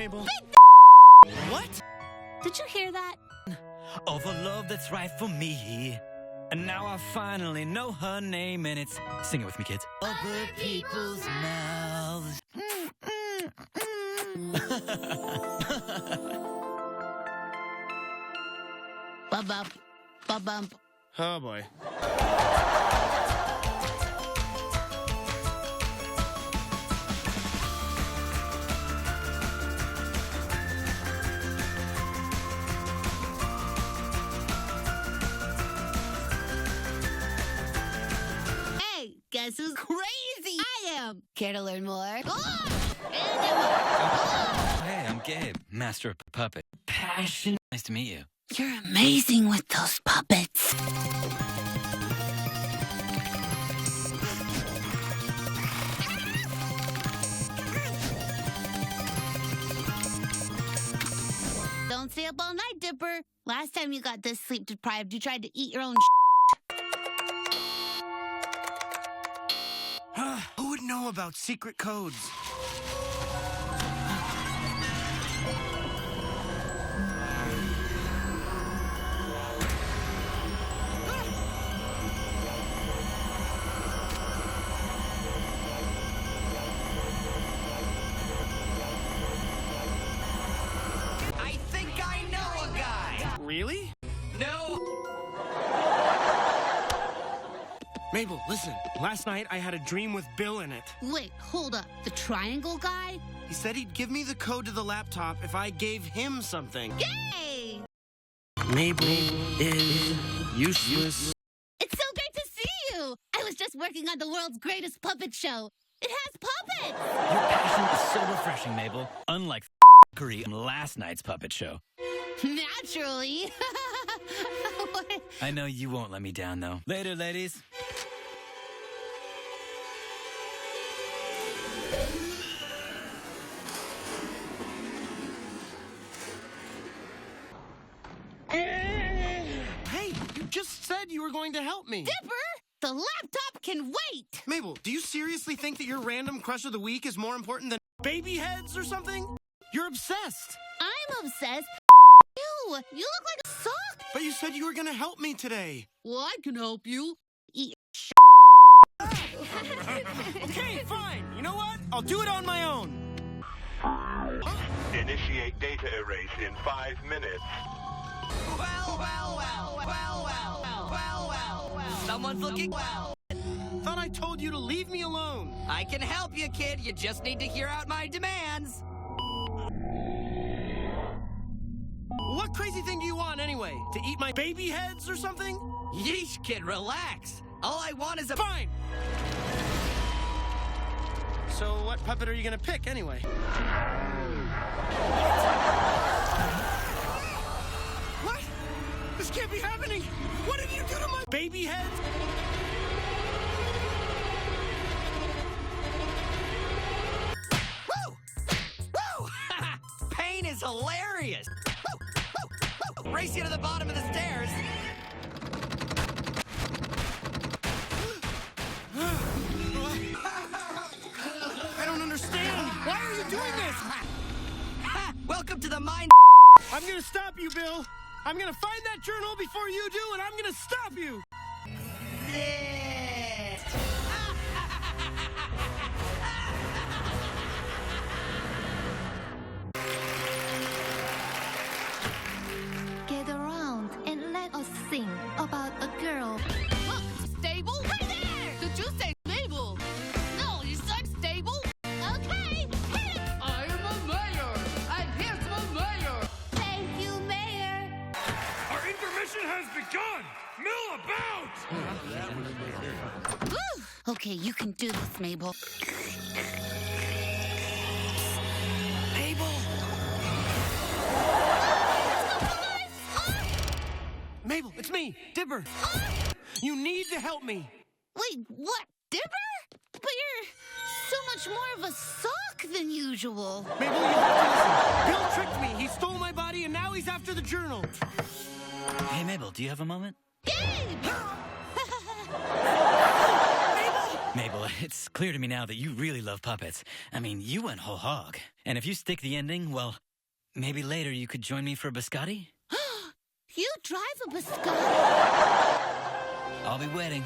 Mabel. What? Did you hear that? Oh, the love that's right for me. And now I finally know her name, and it's... Sing it with me, kids. Other people's mouths. Ba-bump. Ba-bump. Oh, boy. Hey, guess who's crazy? I am. Care to learn more? Hey, I'm Gabe, master of puppet. Passion. Nice to meet you. You're amazing with those puppets. Don't stay up all night, Dipper. Last time you got this sleep deprived, you tried to eat your own Who would know about secret codes? I think I know a guy. Really? No. Mabel, listen. Last night I had a dream with Bill in it. Wait, hold up. The triangle guy? He said he'd give me the code to the laptop if I gave him something. Yay! Mabel is useless. It's so great to see you! I was just working on the world's greatest puppet show. It has puppets! Your passion is so refreshing, Mabel. Unlike from last night's puppet show. Naturally. I know you won't let me down, though. Later, ladies. Hey, you just said you were going to help me. Dipper, the laptop can wait! Mabel, do you seriously think that your random crush of the week is more important than baby heads or something? You're obsessed. I'm obsessed. You look like a sock. But you said you were going to help me today. Well, I can help you. Eat Okay, fine. You know what? I'll do it on my own. Initiate data erase in 5 minutes. Well. Someone's looking well. Thought I told you to leave me alone. I can help you, kid. You just need to hear out my demands. What crazy thing do you want anyway? To eat my baby heads or something? Yeesh, kid, relax. All I want is a... Fine. So what puppet are you gonna pick anyway? What? This can't be happening. What did you do to my baby head? Woo! Woo! Pain is hilarious. Woo! Race you to the bottom of the stairs. I don't understand. Why are you doing this? Welcome to the mind. I'm gonna stop you, Bill. I'm gonna find that journal before you do, and I'm gonna stop you. Get around and let us sing about a girl. Look, stable? Right there! Did you say Mabel? No, you said stable? Okay, hit it! I am a mayor, and here's my mayor. Thank you, Mayor. Our intermission has begun! Mill about! Woo! Okay, you can do this, Mabel. Mabel. Mabel, it's me, Dipper. You need to help me. Wait, what? Dipper? But you're so much more of a sock than usual. Mabel, you have to listen. Bill tricked me. He stole my body, and now he's after the journal. Hey, Mabel, do you have a moment? Gabe! Mabel, it's clear to me now that you really love puppets. I mean, you went whole hog. And if you stick the ending, well, maybe later you could join me for a biscotti? You drive a biscotti? I'll be waiting.